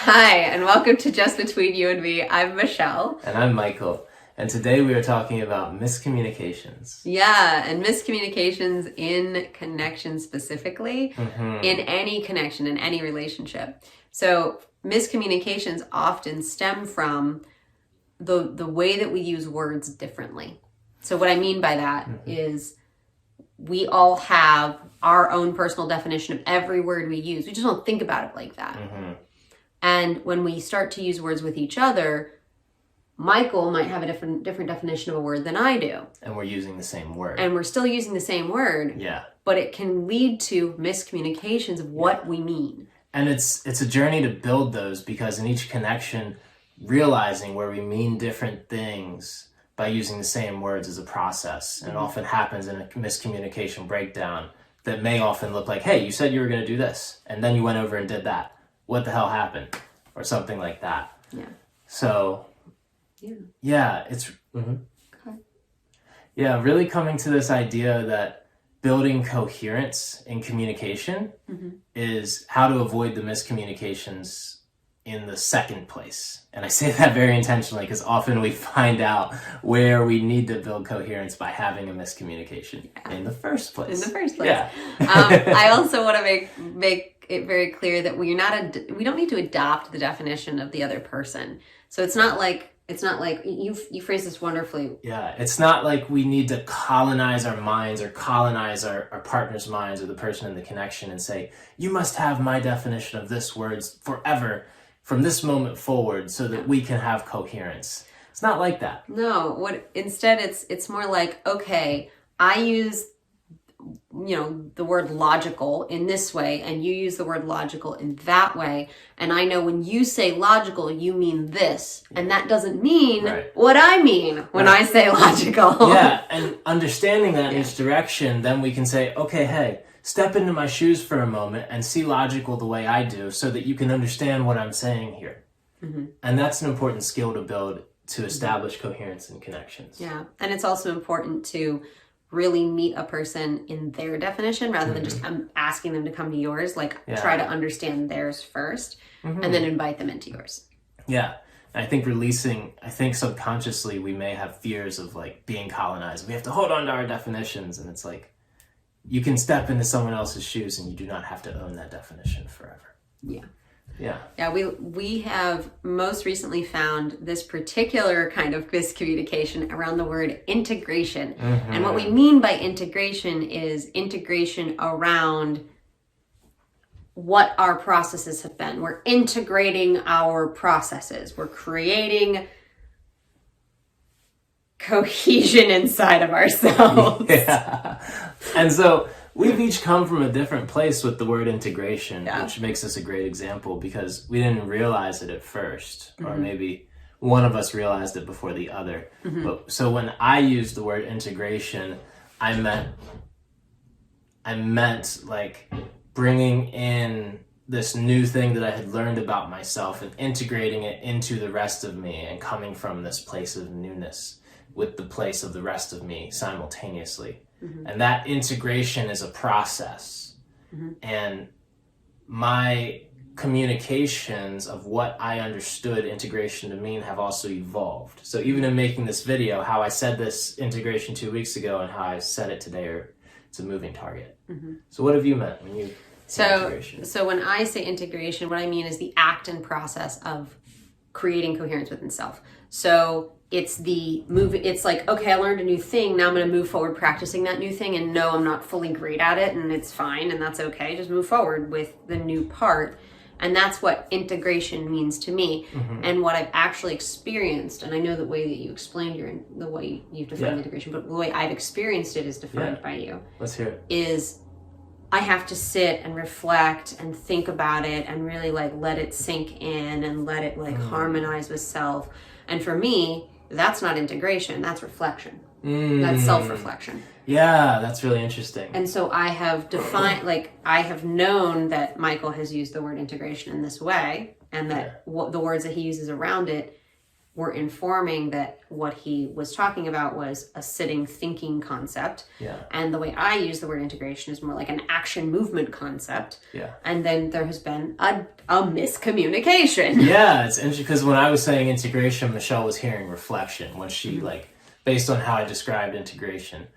Hi, and welcome to Just Between You and Me. I'm Michelle. And I'm Michael. And today we are talking about miscommunications. Yeah, and miscommunications in connection specifically, in any connection, in any relationship. So miscommunications often stem from the way that we use words differently. So what I mean by that is we all have our own personal definition of every word we use. We just don't think about it like that. And when we start to use words with each other, Michael might have a different definition of a word than I do. And we're using the same word. And we're still using the same word. Yeah. But it can lead to miscommunications of what we mean. And it's a journey to build those, because in each connection, realizing where we mean different things by using the same words is a process. And it often happens in a miscommunication breakdown that may often look like, hey, you said you were going to do this, and then you went over and did that. What the hell happened? Or something like that. Yeah. So, it's... Yeah, really coming to this idea that building coherence in communication is how to avoid the miscommunications in the second place. And I say that very intentionally because often we find out where we need to build coherence by having a miscommunication in the first place. Yeah. I also want to make it very clear that we don't need to adopt the definition of the other person. So it's not like you phrased this wonderfully. Yeah, it's not like we need to colonize our minds or colonize our partner's minds or the person in the connection and say, you must have my definition of this words forever from this moment forward so that we can have coherence. It's not like that. No, instead it's more like, okay, I use the word logical in this way, and you use the word logical in that way. And I know when you say logical, you mean this. And that doesn't mean what I mean when I say logical. Yeah, and understanding that in each direction, then we can say, okay, hey, step into my shoes for a moment and see logical the way I do so that you can understand what I'm saying here. And that's an important skill to build to establish coherence and connections. Yeah, and it's also important to really meet a person in their definition rather than just asking them to come to yours. Try to understand theirs first and then invite them into yours. Yeah. And I think subconsciously we may have fears of being colonized. We have to hold on to our definitions, and it's like you can step into someone else's shoes and you do not have to own that definition forever. Yeah. Yeah, we have most recently found this particular kind of miscommunication around the word integration. And what we mean by integration is integration around what our processes have been. We're integrating our processes. We're creating cohesion inside of ourselves. Yeah. And so we've each come from a different place with the word integration, which makes us a great example because we didn't realize it at first, or maybe one of us realized it before the other. So when I used the word integration, I meant like bringing in this new thing that I had learned about myself and integrating it into the rest of me and coming from this place of newness with the place of the rest of me simultaneously. And that integration is a process. And my communications of what I understood integration to mean have also evolved. So even in making this video, how I said this integration 2 weeks ago and how I said it today, it's a moving target. So what have you meant when you say integration? So when I say integration, what I mean is the act and process of creating coherence within self. So it's it's like, okay, I learned a new thing. Now I'm going to move forward practicing that new thing. And no, I'm not fully great at it, and it's fine. And that's okay. Just move forward with the new part. And that's what integration means to me. And what I've actually experienced, and I know the way that you explained the way you've defined integration, but the way I've experienced it is defined by you. Let's hear it. Is I have to sit and reflect and think about it and really let it sink in and let it harmonize with self. And for me, that's not integration, that's reflection. That's self-reflection. Yeah, that's really interesting. And so I have defined, I have known that Michael has used the word integration in this way, and that the words that he uses around it were informing that what he was talking about was a sitting thinking concept. Yeah. And the way I use the word integration is more like an action movement concept. Yeah. And then there has been a miscommunication. Yeah, it's interesting because when I was saying integration, Michelle was hearing reflection when she based on how I described integration.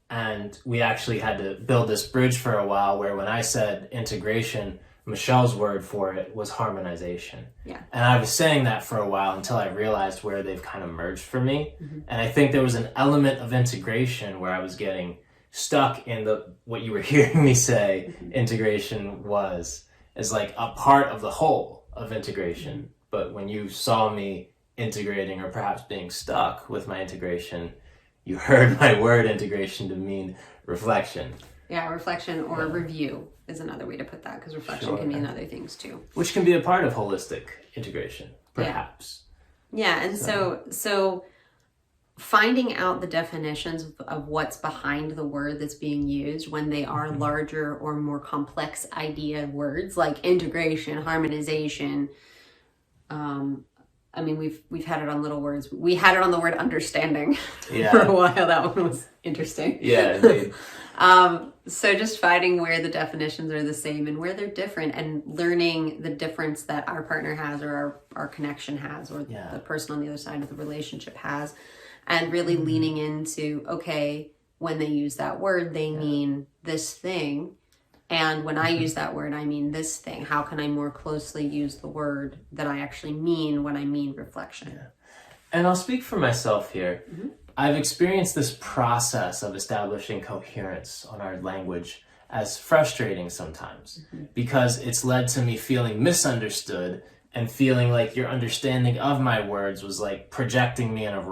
And we actually had to build this bridge for a while where when I said integration, Michelle's word for it was harmonization. Yeah. And I was saying that for a while until I realized where they've kind of merged for me. And I think there was an element of integration where I was getting stuck in what you were hearing me say integration is like a part of the whole of integration. But when you saw me integrating or perhaps being stuck with my integration, you heard my word integration to mean reflection. Yeah, reflection or review is another way to put that, because reflection can mean other things too. Which can be a part of holistic integration, perhaps. Yeah, and so finding out the definitions of what's behind the word that's being used when they are larger or more complex idea words like integration, harmonization. I mean, we've had it on little words. We had it on the word understanding for a while. That one was interesting. Yeah, indeed. So just finding where the definitions are the same and where they're different, and learning the difference that our partner has or our connection has, or the person on the other side of the relationship has, and really leaning into, okay, when they use that word, they mean this thing. And when I use that word, I mean this thing. How can I more closely use the word that I actually mean when I mean reflection? Yeah. And I'll speak for myself here. I've experienced this process of establishing coherence on our language as frustrating sometimes, because it's led to me feeling misunderstood and feeling like your understanding of my words was like projecting me in the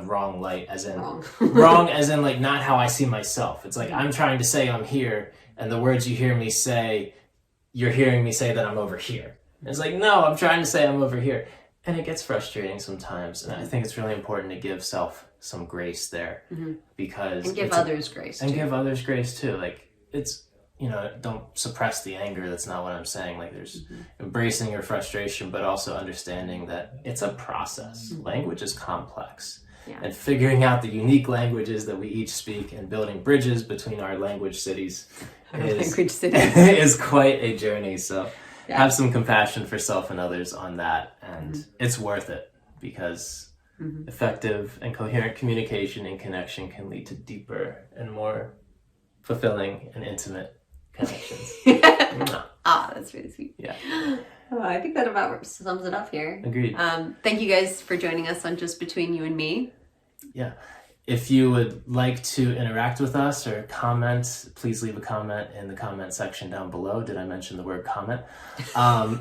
wrong light, as in wrong as in like not how I see myself. It's like I'm trying to say I'm here, and the words you hear me say, you're hearing me say that I'm over here. And it's like, no, I'm trying to say I'm over here. And it gets frustrating sometimes. And I think it's really important to give self some grace there, because and give others grace and too. give others grace too. Like, it's, don't suppress the anger. That's not what I'm saying. Like, there's embracing your frustration, but also understanding that it's a process. Language is complex. Yeah. And figuring out the unique languages that we each speak and building bridges between our language cities is quite a journey. So have some compassion for self and others on that. And it's worth it, because effective and coherent communication and connection can lead to deeper and more fulfilling and intimate connections. That's really sweet. Yeah. I think that about sums it up here. Agreed. Thank you guys for joining us on Just Between You and Me. Yeah. If you would like to interact with us or comment, please leave a comment in the comment section down below. Did I mention the word comment? And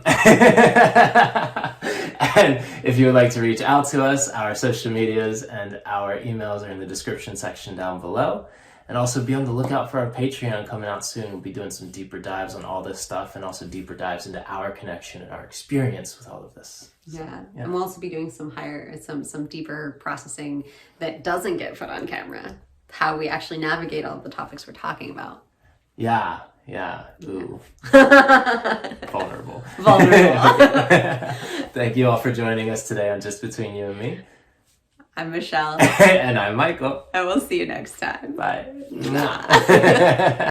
if you would like to reach out to us, our social medias and our emails are in the description section down below. And also be on the lookout for our Patreon coming out soon. We'll be doing some deeper dives on all this stuff, and also deeper dives into our connection and our experience with all of this. Yeah. And we'll also be doing some deeper processing that doesn't get put on camera. How we actually navigate all of the topics we're talking about. Yeah. Ooh. Vulnerable. Thank you all for joining us today on Just Between You and Me. I'm Michelle. And I'm Michael. And we'll see you next time. Bye.